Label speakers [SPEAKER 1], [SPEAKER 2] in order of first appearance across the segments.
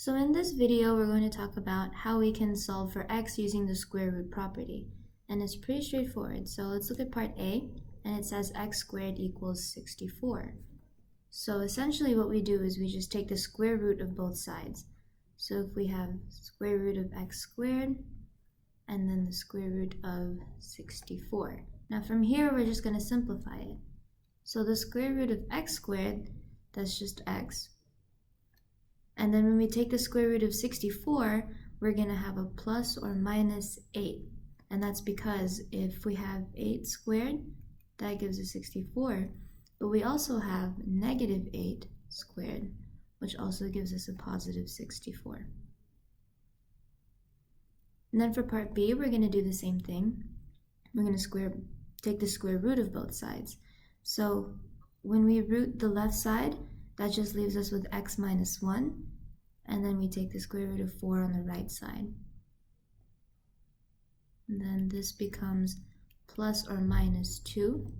[SPEAKER 1] So in this video, we're going to talk about how we can solve for x using the square root property. And it's pretty straightforward. So let's look at part A, and it says x squared equals 64. So essentially what we do is we just take the square root of both sides. So if we have square root of x squared, and then the square root of 64. Now from here, we're just going to simplify it. So the square root of x squared, that's just x. And then when we take the square root of 64, we're going to have a plus or minus 8. And that's because if we have 8 squared, that gives us 64. But we also have negative 8 squared, which also gives us a positive 64. And then for part B, we're going to do the same thing. We're going to take the square root of both sides. So when we root the left side, that just leaves us with x minus 1. And then we take the square root of 4 on the right side. And then this becomes plus or minus 2.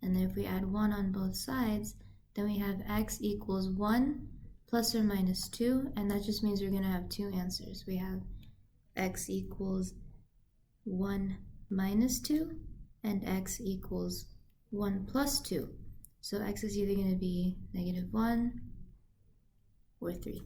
[SPEAKER 1] And then if we add 1 on both sides, then we have x equals 1 plus or minus 2. And that just means we're going to have two answers. We have x equals 1 minus 2 and x equals 1 plus 2. So x is either going to be negative 1 or 3.